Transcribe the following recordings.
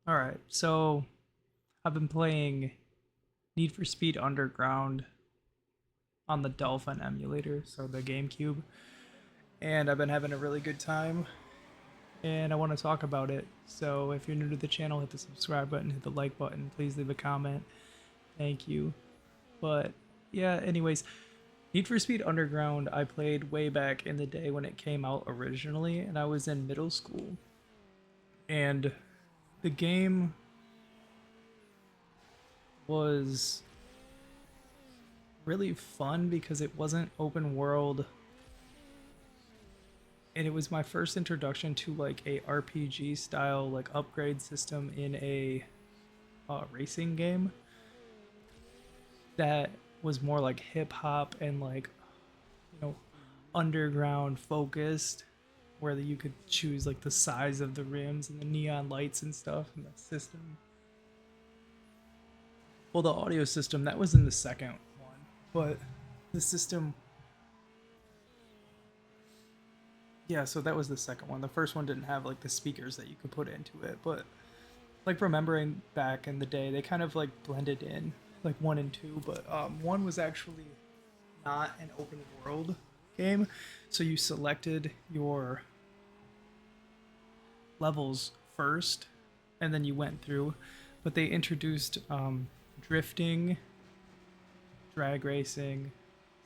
All right, so I've been playing Need for Speed Underground on the Dolphin emulator, so the GameCube, and I've been having a really good time, and I want to talk about it. So if you're new to the channel, hit the subscribe button, hit the like button, please leave a comment. Thank you. But yeah, anyways, Need for Speed Underground I played way back in the day when it came out originally, and I was in middle school, and the game was really fun because it wasn't open world, and it was my first introduction to like a RPG style like upgrade system in a racing game that was more like hip hop and like, you know, underground focused, where you could choose like the size of the rims and the neon lights and stuff and the system. Well, the audio system that was in the second one, but the system, yeah, so that was the second one. The first one didn't have like the speakers that you could put into it, but like remembering back in the day, they kind of like blended in like one and two, but one was actually not an open world game, so you selected your levels first, and then you went through. But they introduced drifting, drag racing,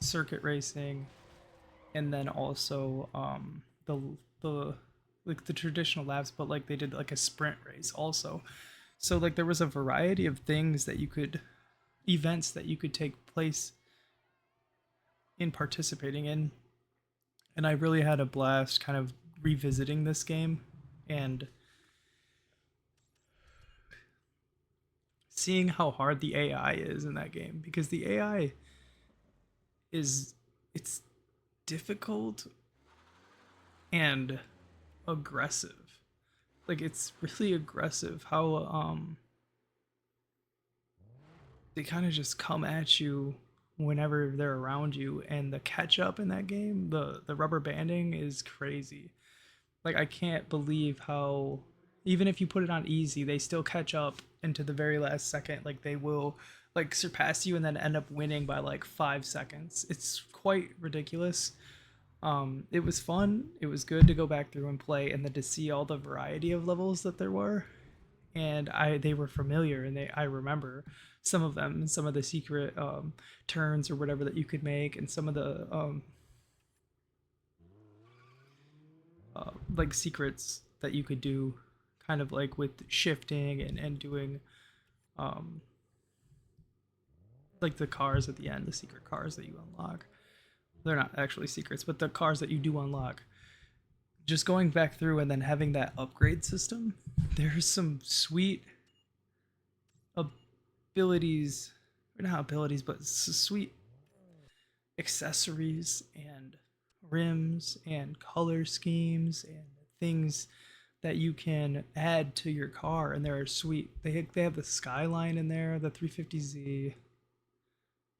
circuit racing, and then also the like the traditional laps, but like they did like a sprint race also. So like there was a variety of things that you could events that you could take place in participating in, and I really had a blast kind of revisiting this game and seeing how hard the AI is in that game, because the AI is, it's difficult and aggressive. Like it's really aggressive how they kind of just come at you whenever they're around you, and the catch up in that game, the rubber banding is crazy. Like I can't believe how even if you put it on easy, they still catch up into the very last second. Like they will like surpass you and then end up winning by like 5 seconds. It's quite ridiculous. It was fun. It was good to go back through and play, and then to see all the variety of levels that there were. And they were familiar, and I remember some of them, some of the secret turns or whatever that you could make, and some of the like secrets that you could do, kind of like with shifting and doing um, like the cars at the end, the secret cars that you unlock. They're not actually secrets, but the cars that you do unlock. Just going back through and then having that upgrade system, there's some sweet abilities, or not abilities, but sweet accessories and rims and color schemes and things that you can add to your car, and they're sweet. They have the Skyline in there, the 350Z.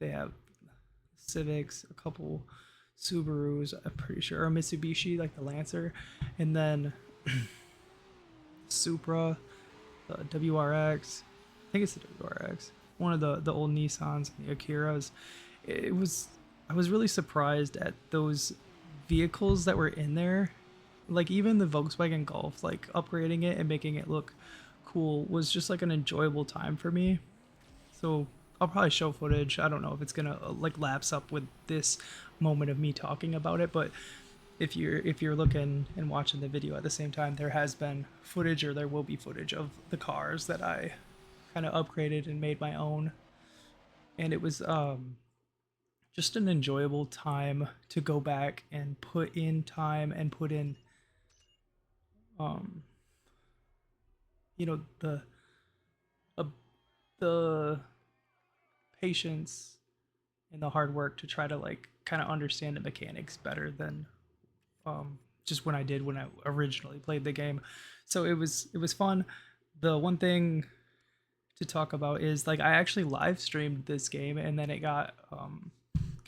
They have Civics, a couple Subarus, I'm pretty sure, or Mitsubishi, like the Lancer, and then Supra, the WRX. I think it's the WRX. One of the old Nissans and the Akiras. It was I was really surprised at those vehicles that were in there. Like even the Volkswagen Golf, like upgrading it and making it look cool was just like an enjoyable time for me. So I'll probably show footage. I don't know if it's gonna like lapse up with this moment of me talking about it, but if you're looking and watching the video at the same time, there has been footage, or there will be footage of the cars that I kind of upgraded and made my own, and it was just an enjoyable time to go back and put in time and put in um you know uh, the patience and the hard work to try to like kind of understand the mechanics better than just when I originally played the game. So it was fun. The one thing to talk about is like I actually live streamed this game, and then it got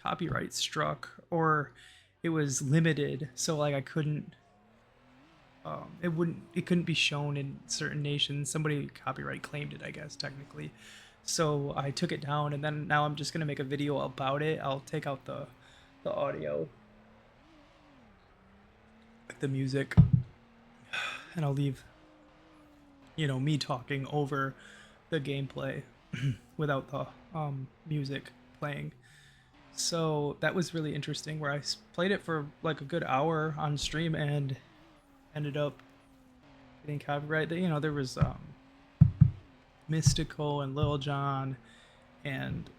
copyright struck, or it was limited, so like I couldn't it couldn't be shown in certain nations. Somebody copyright claimed it, I guess, technically. So I took it down, and then now I'm just gonna make a video about it. I'll take out the audio, the music, and I'll leave, me talking over the gameplay without the music playing. So that was really interesting. Where I played it for like a good hour on stream and ended up getting copyright. There was Mystical and Lil Jon and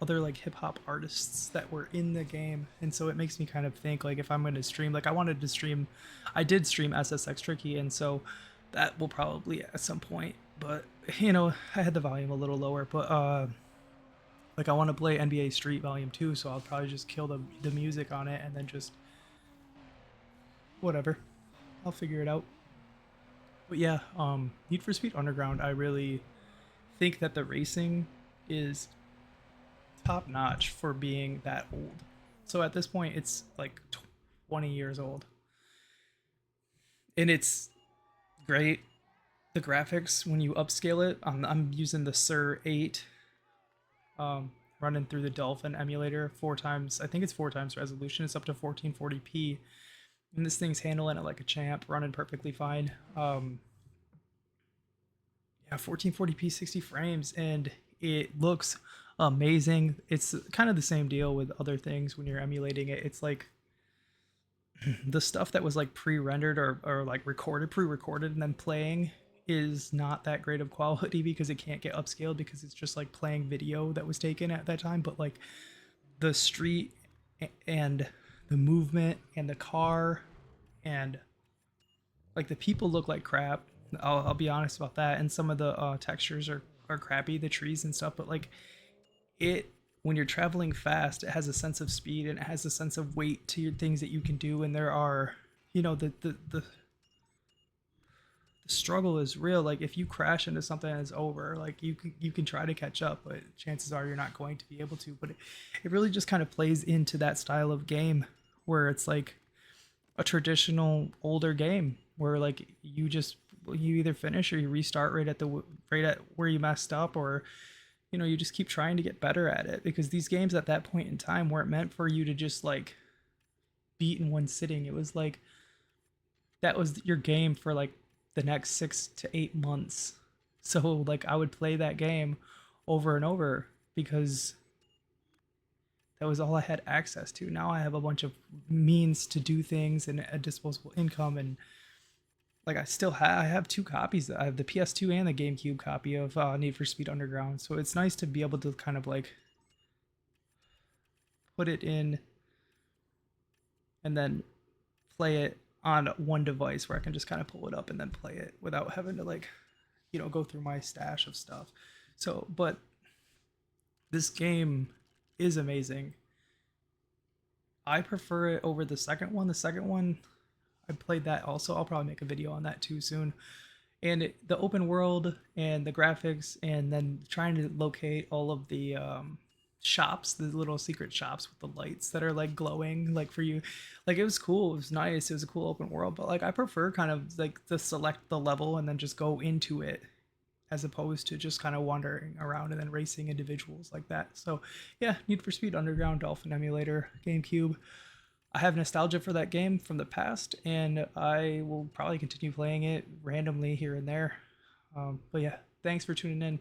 other like hip hop artists that were in the game, and so it makes me kind of think like if I'm going to stream, like I did stream SSX Tricky, and so that will probably at some point, but I had the volume a little lower, but like I want to play NBA Street Volume 2, so I'll probably just kill the music on it and then just whatever. I'll figure it out. But yeah, Need for Speed Underground, I really think that the racing is top notch for being that old. So at this point, it's like 20 years old. And it's great. The graphics, when you upscale it, I'm using the Sur 8, running through the Dolphin emulator 4 times. I think it's 4 times resolution. It's up to 1440p. And this thing's handling it like a champ, running perfectly fine. Yeah, 1440p, 60 frames, and it looks amazing. It's kind of the same deal with other things when you're emulating it. It's like the stuff that was like pre-rendered or like pre-recorded and then playing is not that great of quality because it can't get upscaled because it's just like playing video that was taken at that time. But like the street and the movement and the car and like the people look like crap. I'll be honest about that. And some of the textures are crappy, the trees and stuff. But like it, when you're traveling fast, it has a sense of speed and it has a sense of weight to your things that you can do. And there are, the struggle is real. Like if you crash into something and it's over, like you can try to catch up, but chances are you're not going to be able to. But it really just kind of plays into that style of game where it's like a traditional older game where like you either finish or you restart right at where you messed up, or you just keep trying to get better at it, because these games at that point in time weren't meant for you to just like beat in one sitting. It was like that was your game for like the next 6 to 8 months. So like I would play that game over and over because that was all I had access to. Now I have a bunch of means to do things and a disposable income, and like I have 2 copies. I have the PS2 and the GameCube copy of Need for Speed Underground. So it's nice to be able to kind of like put it in and then play it on one device where I can just kind of pull it up and then play it without having to like, go through my stash of stuff. So, but this game is amazing. I prefer it over the second one. The second one, I played that also. I'll probably make a video on that too soon. And the open world and the graphics, and then trying to locate all of the shops, the little secret shops with the lights that are like glowing, like for you, like it was cool. It was nice. It was a cool open world, but like I prefer kind of like to select the level and then just go into it, as opposed to just kind of wandering around and then racing individuals like that. So yeah, Need for Speed Underground, Dolphin emulator, GameCube. I have nostalgia for that game from the past, and I will probably continue playing it randomly here and there. But yeah, thanks for tuning in.